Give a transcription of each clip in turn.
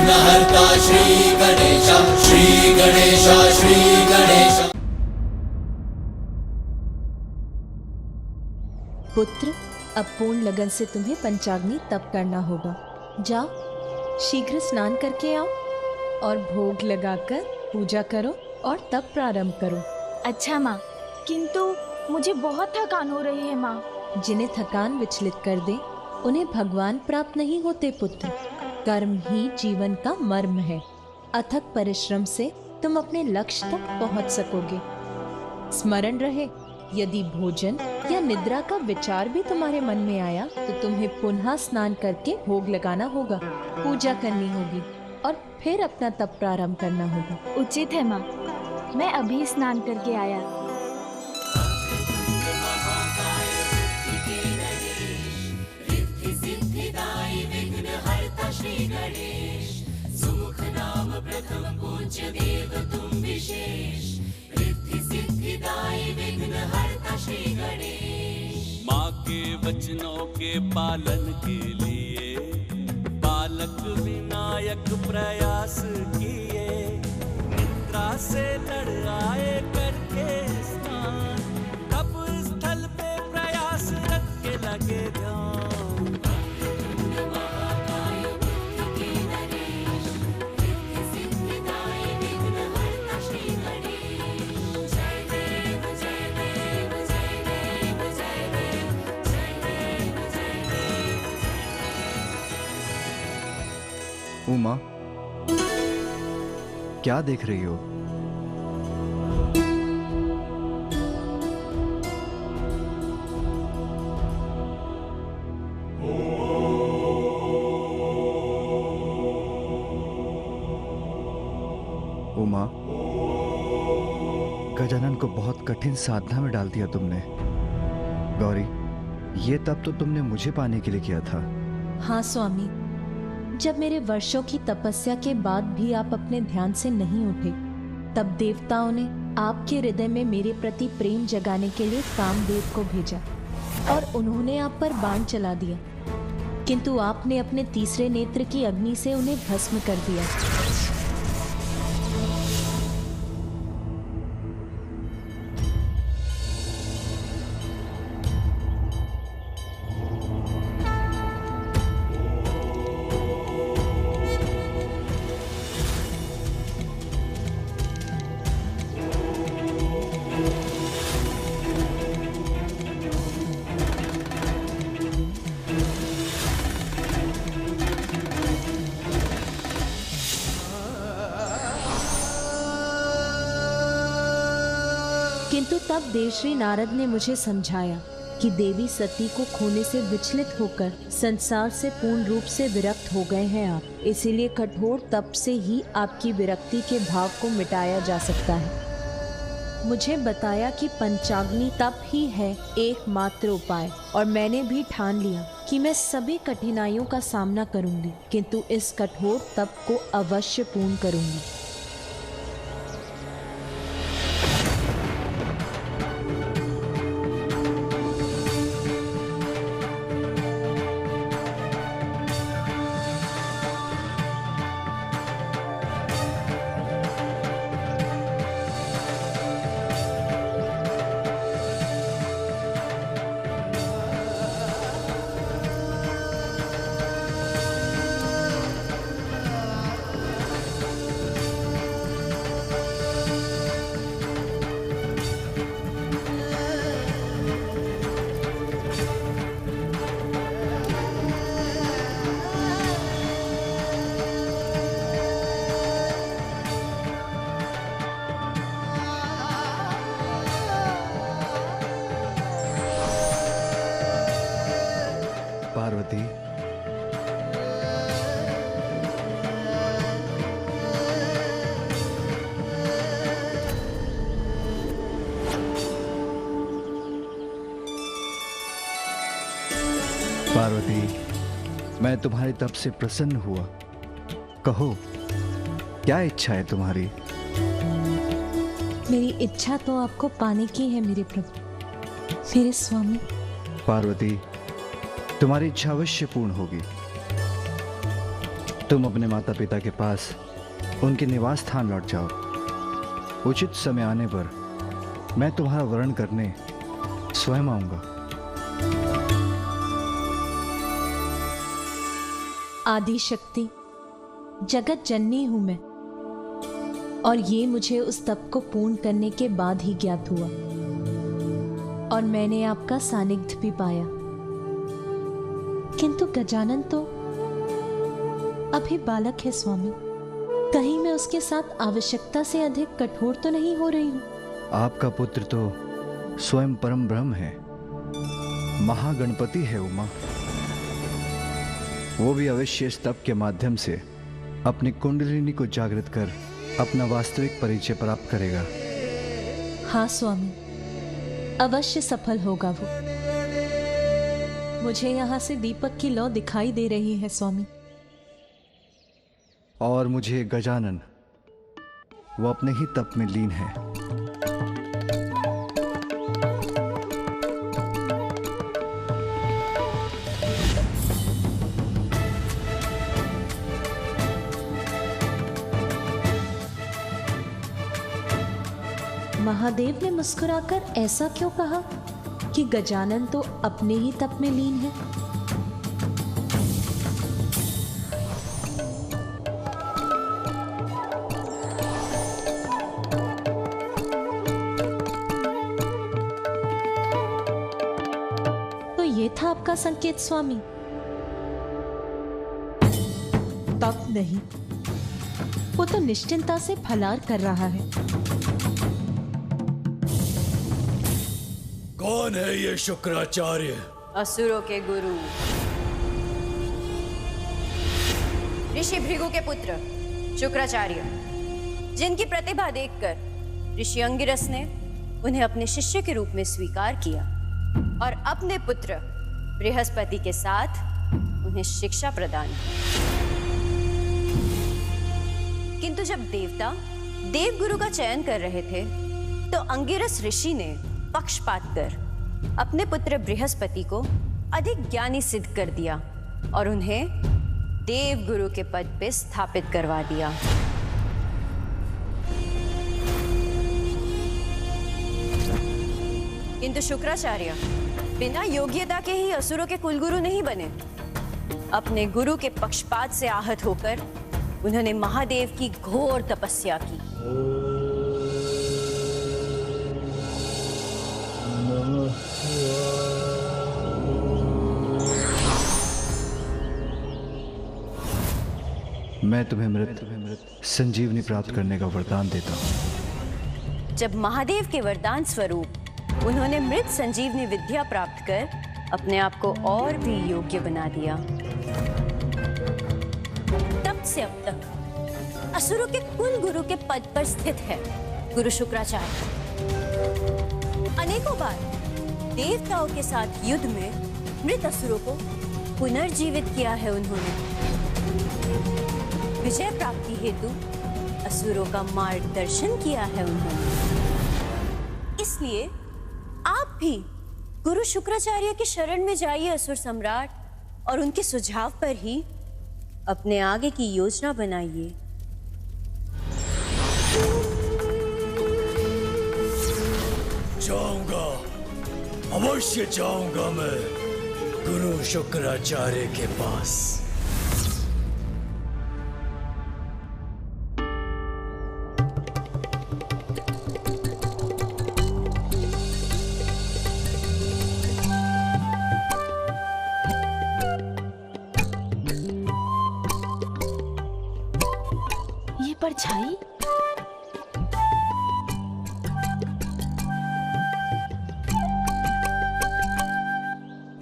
विघ्नहर्ता श्री गणेश, श्री गणेश, श्री गणेश। पुत्र, अब पूर्ण लगन से तुम्हें पंचाग्नि तप करना होगा। जाओ, शीघ्र स्नान करके आओ और भोग लगाकर पूजा करो और तप प्रारंभ करो। अच्छा माँ, किंतु मुझे बहुत थकान हो रही है माँ। जिन्हें थकान विचलित कर दे उन्हें भगवान प्राप्त नहीं होते पुत्र। कर्म ही जीवन का मर्म है। अथक परिश्रम से तुम अपने लक्ष्य तक पहुंच सकोगे। स्मरण रहे, यदि भोजन या निद्रा का विचार भी तुम्हारे मन में आया तो तुम्हें पुनः स्नान करके भोग लगाना होगा, पूजा करनी होगी और फिर अपना तप प्रारंभ करना होगा। उचित है माँ, मैं अभी स्नान करके आया। श्री गणेश, सुमुख नाम प्रथम पूज्य देव तुम विशेष, रिद्धि सिद्धिदायी विघ्नहर्ता श्री गणेश। माँ के वचनों के पालन के लिए बालक विनायक प्रयास किए, निद्रा से लड़ आए करके स्नान, तप स्थल पे प्रयास रख के लगे ध्यान। उमा, क्या देख रही हो? उमा, गजानन को बहुत कठिन साधना में डाल दिया तुमने। गौरी, ये तप तो तुमने मुझे पाने के लिए किया था। हाँ स्वामी, जब मेरे वर्षों की तपस्या के बाद भी आप अपने ध्यान से नहीं उठे, तब देवताओं ने आपके हृदय में मेरे प्रति प्रेम जगाने के लिए कामदेव को भेजा और उन्होंने आप पर बाण चला दिया, किंतु आपने अपने तीसरे नेत्र की अग्नि से उन्हें भस्म कर दिया। किंतु तब देवश्री नारद ने मुझे समझाया कि देवी सती को खोने से विचलित होकर संसार से पूर्ण रूप से विरक्त हो गए हैं आप, इसीलिए कठोर तप से ही आपकी विरक्ति के भाव को मिटाया जा सकता है। मुझे बताया कि पंचाग्नि तप ही है एकमात्र उपाय, और मैंने भी ठान लिया कि मैं सभी कठिनाइयों का सामना करूंगी, किंतु इस कठोर तप को अवश्य पूर्ण करूंगी। पार्वती, पार्वती, मैं तुम्हारे तप से प्रसन्न हुआ। कहो, क्या इच्छा है तुम्हारी? मेरी इच्छा तो आपको पाने की है मेरे प्रभु, मेरे स्वामी। पार्वती, तुम्हारी इच्छा अवश्य पूर्ण होगी। तुम अपने माता पिता के पास उनके निवास स्थान लौट जाओ। उचित समय आने पर मैं तुम्हारा वरण करने स्वयं आऊंगा। आदि शक्ति जगत जननी हूं मैं, और ये मुझे उस तप को पूर्ण करने के बाद ही ज्ञात हुआ, और मैंने आपका सानिध्य भी पाया। किंतु गजानन तो अभी बालक है स्वामी, कहीं मैं उसके साथ आवश्यकता से अधिक कठोर तो नहीं हो रही हूं? आपका पुत्र तो स्वयं परम ब्रह्म है, महागणपति है उमा। वो भी अवश्य इस तप के माध्यम से अपनी कुंडलिनी को जागृत कर अपना वास्तविक परिचय प्राप्त करेगा। हाँ स्वामी, अवश्य सफल होगा वो। मुझे यहाँ से दीपक की लौ दिखाई दे रही है स्वामी। और मुझे गजानन, वो अपने ही तप में लीन है। महादेव ने मुस्कुराकर ऐसा क्यों कहा कि गजानन तो अपने ही तप में लीन है? तो ये था आपका संकेत स्वामी? तप नहीं, वो तो निश्चिंता से फलार कर रहा है। कौन है ये शुक्राचार्य? असुरों के गुरु, ऋषि भृगु के पुत्र शुक्राचार्य, जिनकी प्रतिभा देखकर ऋषि अंगिरस ने उन्हें अपने शिष्य के रूप में स्वीकार किया और अपने पुत्र बृहस्पति के साथ उन्हें शिक्षा प्रदान की। किंतु जब देवता देवगुरु का चयन कर रहे थे तो अंगिरस ऋषि ने पक्षपात कर अपने पुत्र बृहस्पति को अधिक ज्ञानी सिद्ध कर दिया और उन्हें देवगुरु के पद पे स्थापित करवा दिया। किंतु शुक्राचार्य बिना योग्यता के ही असुरों के कुलगुरु नहीं बने। अपने गुरु के पक्षपात से आहत होकर उन्होंने महादेव की घोर तपस्या की। मैं तुम्हें मृत संजीवनी प्राप्त करने का वरदान देता हूँ। जब महादेव के वरदान स्वरूप उन्होंने मृत संजीवनी विद्या प्राप्त कर अपने आप को और भी योग्य बना दिया, तब से अब तक असुरों के कुल गुरु के पद पर स्थित है गुरु शुक्राचार्य। अनेकों बार देवताओं के साथ युद्ध में मृत असुरों को पुनर्जीवित किया है उन्होंने। विजय प्राप्ति हेतु असुरों का मार्गदर्शन किया है उन्होंने। इसलिए आप भी गुरु शुक्राचार्य की शरण में जाइए असुर सम्राट, और उनके सुझाव पर ही अपने आगे की योजना बनाइए। जाऊंगा, अवश्य जाऊंगा मैं गुरु शुक्राचार्य के पास। ये परछाई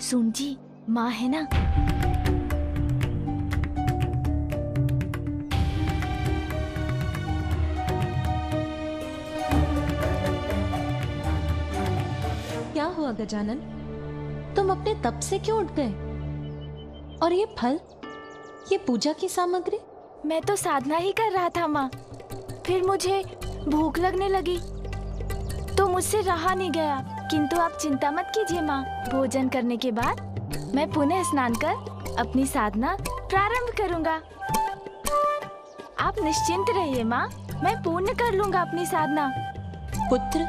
सुन जी, माँ है ना? क्या हुआ गजानन, तुम अपने तप से क्यों उठ गए? और ये फल, ये पूजा की सामग्री? मैं तो साधना ही कर रहा था माँ, फिर मुझे भूख लगने लगी तो मुझसे रहा नहीं गया। किंतु आप चिंता मत कीजिए माँ, भोजन करने के बाद मैं पुनः स्नान कर अपनी साधना प्रारंभ करूंगा। आप निश्चिंत रहिए माँ, मैं पूर्ण कर लूँगा अपनी साधना। पुत्र,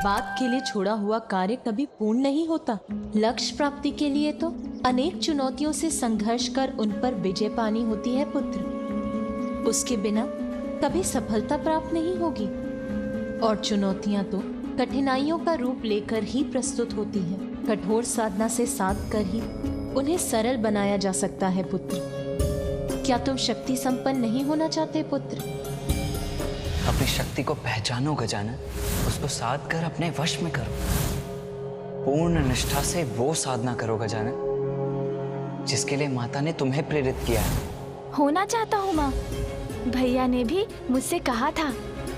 बात के लिए छोड़ा हुआ कार्य कभी पूर्ण नहीं होता। लक्ष्य प्राप्ति के लिए तो अनेक चुनौतियों से संघर्ष कर उन पर विजय पानी होती है पुत्र। उसके बिना कभी सफलता प्राप्त नहीं होगी। और चुनौतियां तो कठिनाइयों का रूप लेकर ही प्रस्तुत होती हैं। कठोर साधना से साध कर ही उन्हें सरल बनाया जा सकता है पुत्र। क्या तुम शक्ति संपन्न नहीं होना चाहते पुत्र? अपनी शक्ति को पहचानो गजानन, उसको साध कर अपने वश में करो। पूर्ण निष्ठा से वो साधना करो गजानन जिसके लिए माता ने तुम्हें प्रेरित किया है। होना चाहता हूँ माँ। भैया ने भी मुझसे कहा था,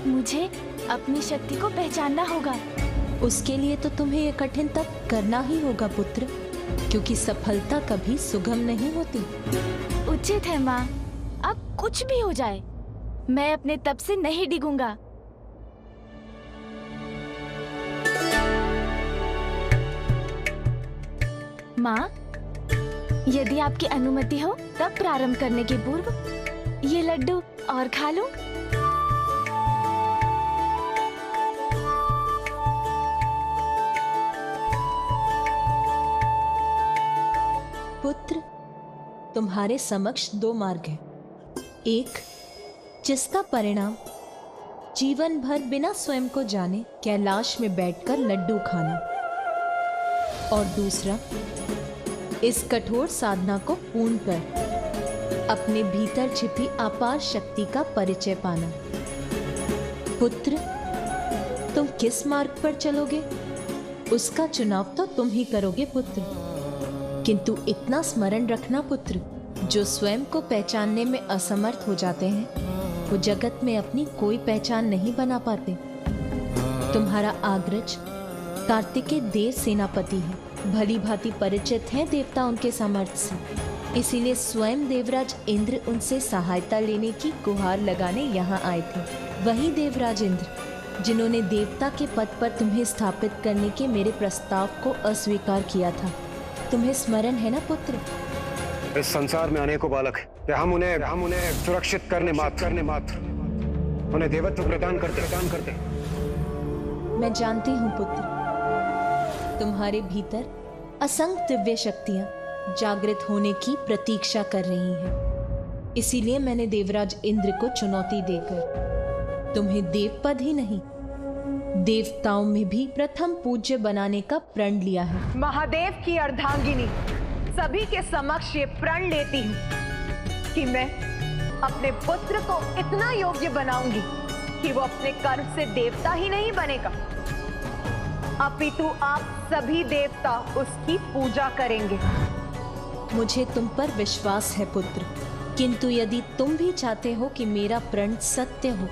मुझे अपनी शक्ति को पहचानना होगा। उसके लिए तो तुम्हें ये कठिन तप करना ही होगा पुत्र, क्योंकि सफलता कभी सुगम नहीं होती। उचित है माँ, अब कुछ भी हो जाए मैं अपने तप से नहीं डिगूंगा। माँ, यदि आपकी अनुमति हो तब प्रारंभ करने के पूर्व ये लड्डू और खा लूं। पुत्र, तुम्हारे समक्ष दो मार्ग हैं। एक, जिसका परिणाम जीवन भर बिना स्वयं को जाने कैलाश में बैठकर लड्डू खाना, और दूसरा, इस कठोर साधना को पूर्ण कर अपने भीतर छिपी अपार शक्ति का परिचय पाना। पुत्र, तुम किस मार्ग पर चलोगे उसका चुनाव तो तुम ही करोगे पुत्र। किंतु इतना स्मरण रखना पुत्र, जो स्वयं को पहचानने में असमर्थ हो जाते हैं वो जगत में अपनी कोई पहचान नहीं बना पाते। तुम्हारा अग्रज कार्तिकेय देव सेनापति है, भली भांति परिचित हैं देवता उनके सामर्थ्य से। इसीलिए स्वयं देवराज इंद्र उनसे सहायता लेने की गुहार लगाने यहाँ आए थे। वही देवराज इंद्र जिन्होंने देवता के पद पर तुम्हें स्थापित करने के मेरे प्रस्ताव को अस्वीकार किया था। तुम्हें स्मरण है ना पुत्र? इस संसार में अनेकों बालक हैं। हम उन्हें सुरक्षित करने मात्र उन्हें देवत्व प्रदान करते। मैं जानती हूँ पुत्र, तुम्हारे भीतर असंख्य दिव्य शक्तियां जागृत होने की प्रतीक्षा कर रही हैं। इसीलिए मैंने देवराज इंद्र को चुनौती देकर तुम्हें देवपद ही नहीं, देवताओं में भी प्रथम पूज्य बनाने का प्रण लिया है। महादेव की अर्धांगिनी सभी के समक्ष ये प्रण लेती हूँ कि मैं अपने पुत्र को इतना योग्य बनाऊंगी कि वो अपने कर्म से देवता ही नहीं बनेगा, अपितु आप सभी देवता उसकी पूजा करेंगे। मुझे तुम पर विश्वास है पुत्र, किंतु यदि तुम भी चाहते हो कि मेरा प्रण सत्य हो,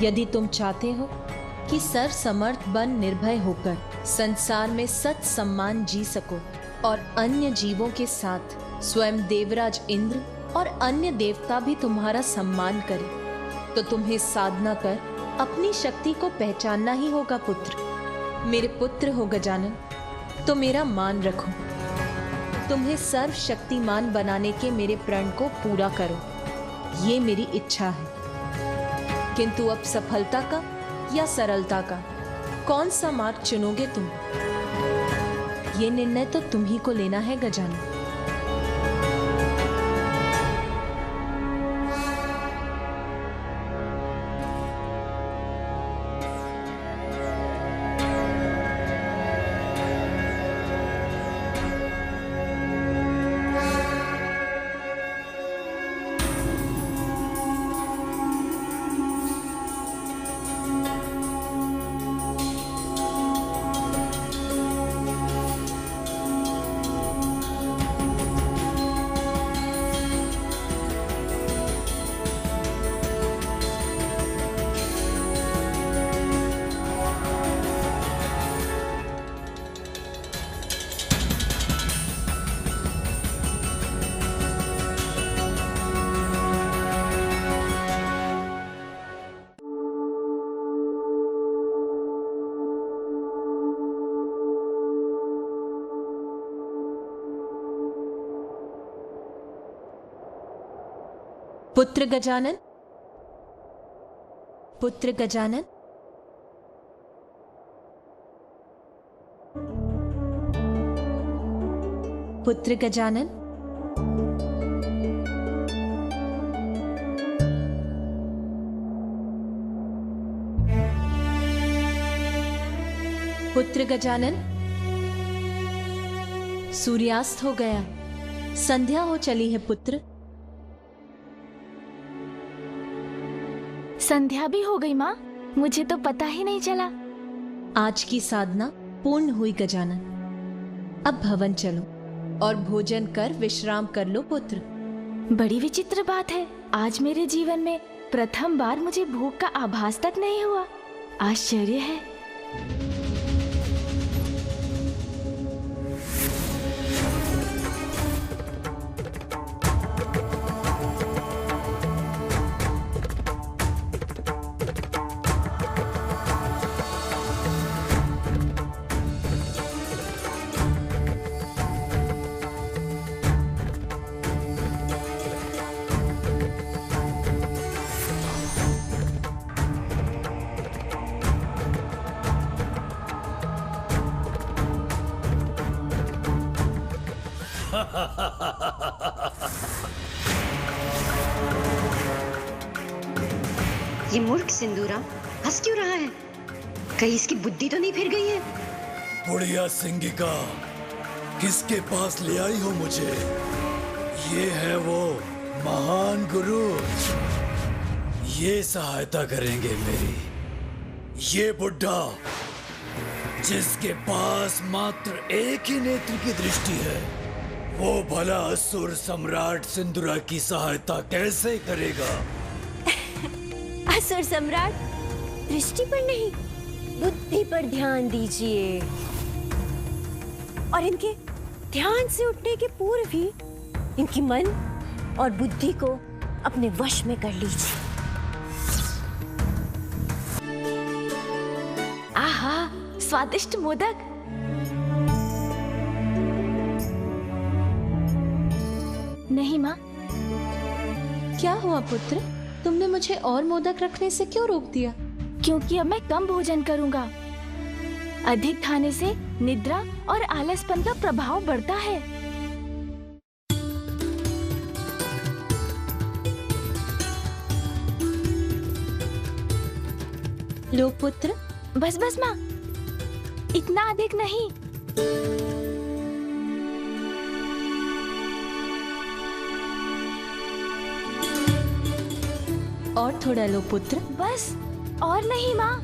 यदि तुम चाहते हो कि सर्व समर्थ बन निर्भय होकर संसार में सत सम्मान जी सको और अन्य जीवों के साथ स्वयं देवराज इंद्र और अन्य देवता भी तुम्हारा सम्मान करें, तो तुम्हें साधना कर अपनी शक्ति को पहचानना ही होगा पुत्र। मेरे पुत्र हो गजानन, तो मेरा मान रखो। तुम्हें सर्वशक्तिमान बनाने के मेरे प्रण को पूरा करो, ये मेरी इच्छा है। किंतु अब सफलता का या सरलता का कौन सा मार्ग चुनोगे तुम? ये निर्णय तो तुम ही को लेना है गजानन। पुत्र गजानन, पुत्र गजानन, पुत्र गजानन, पुत्र गजानन, सूर्यास्त हो गया, संध्या हो चली है पुत्र। संध्या भी हो गई माँ, मुझे तो पता ही नहीं चला। आज की साधना पूर्ण हुई गजानन। अब भवन चलो और भोजन कर विश्राम कर लो पुत्र। बड़ी विचित्र बात है, आज मेरे जीवन में प्रथम बार मुझे भूख का आभास तक नहीं हुआ। आश्चर्य है। ये मूर्ख सिंदूरा हंस क्यों रहा है? कहीं इसकी बुद्धि तो नहीं फिर गई है? बुढ़िया सिंगिका, किसके पास ले आई हो मुझे? ये है वो महान गुरु, ये सहायता करेंगे मेरी। ये बुढ़ा जिसके पास मात्र एक ही नेत्र की दृष्टि है, वो भला असुर सम्राट सिंदूरा की सहायता कैसे करेगा? असुर सम्राट दृष्टि पर नहीं, बुद्धि पर ध्यान दीजिए और इनके ध्यान से उठने के पूर्व ही इनकी मन और बुद्धि को अपने वश में कर लीजिए। आहा, स्वादिष्ट मोदक। नहीं माँ। क्या हुआ पुत्र, तुमने मुझे और मोदक रखने से क्यों रोक दिया? क्योंकि अब मैं कम भोजन करूंगा। अधिक खाने से निद्रा और आलसपन का प्रभाव बढ़ता है। लो पुत्र। बस बस माँ, इतना अधिक नहीं। और थोड़ा लो पुत्र। बस, और नहीं माँ।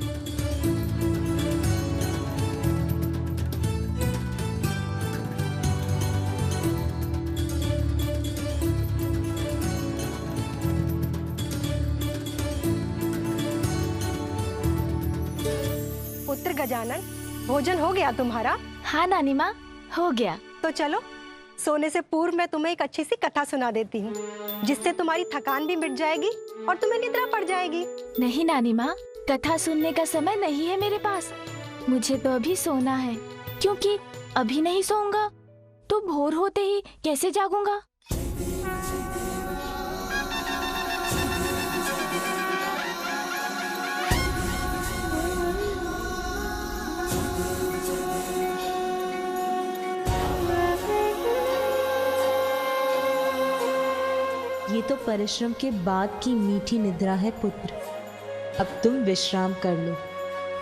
पुत्र गजानन, भोजन हो गया तुम्हारा? हाँ नानी माँ, हो गया। तो चलो, सोने से पूर्व मैं तुम्हें एक अच्छी सी कथा सुना देती हूँ, जिससे तुम्हारी थकान भी मिट जाएगी और तुम्हें निद्रा पड़ जाएगी। नहीं नानी माँ, कथा सुनने का समय नहीं है मेरे पास। मुझे तो अभी सोना है, क्योंकि अभी नहीं सोऊंगा तो भोर होते ही कैसे जागूंगा। ये तो परिश्रम के बाद की मीठी निद्रा है पुत्र। अब तुम विश्राम कर लो,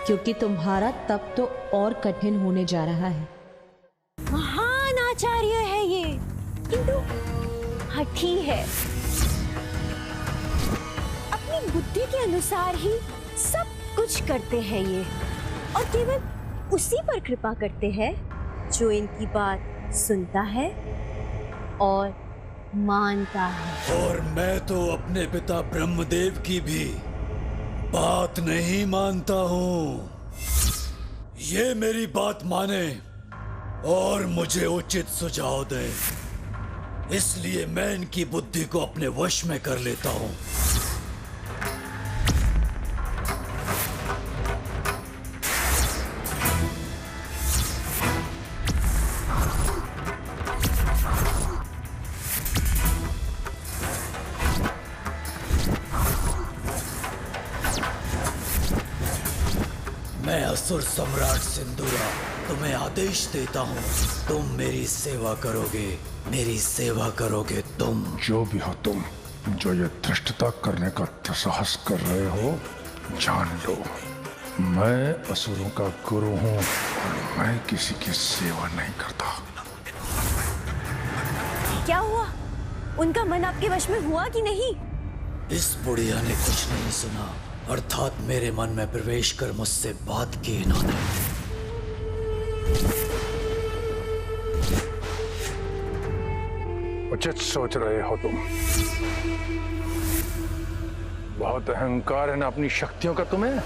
क्योंकि तुम्हारा तप तो और कठिन होने जा रहा है। महान आचार्य है ये, किंतु हठी है। अपनी बुद्धि के अनुसार ही सब कुछ करते हैं ये, और केवल उसी पर कृपा करते हैं जो इनकी बात सुनता है और मानता है। और मैं तो अपने पिता ब्रह्मदेव की भी बात नहीं मानता हूँ। ये मेरी बात माने और मुझे उचित सुझाव दे, इसलिए मैं इनकी बुद्धि को अपने वश में कर लेता हूँ। मैं असुर सम्राट सिंदूरा तुम्हें आदेश देता हूँ, तुम मेरी सेवा करोगे, मेरी सेवा करोगे तुम। जो भी हो तुम, जो ये धृष्टता करने का दुस्साहस कर रहे हो, जान लो मैं असुरों का गुरु हूँ और मैं किसी की सेवा नहीं करता। क्या हुआ? उनका मन आपके वश में हुआ कि नहीं? इस बुढ़िया ने कुछ नहीं सुना, अर्थात मेरे मन में प्रवेश कर मुझसे बात की इन्होंने। उचित सोच रहे हो तुम। बहुत अहंकार है ना अपनी शक्तियों का तुम्हें।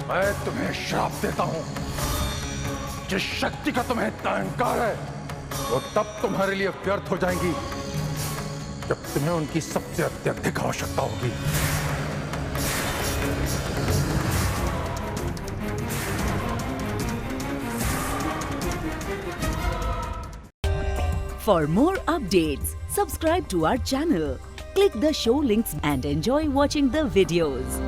मैं तुम्हें श्राप देता हूं। जिस शक्ति का तुम्हें इतना अहंकार है, वो तब तुम्हारे लिए व्यर्थ हो जाएंगी जब तुम्हें उनकी सबसे अत्यधिक आवश्यकता होगी। For more updates, subscribe to our channel, click the show links and enjoy watching the videos.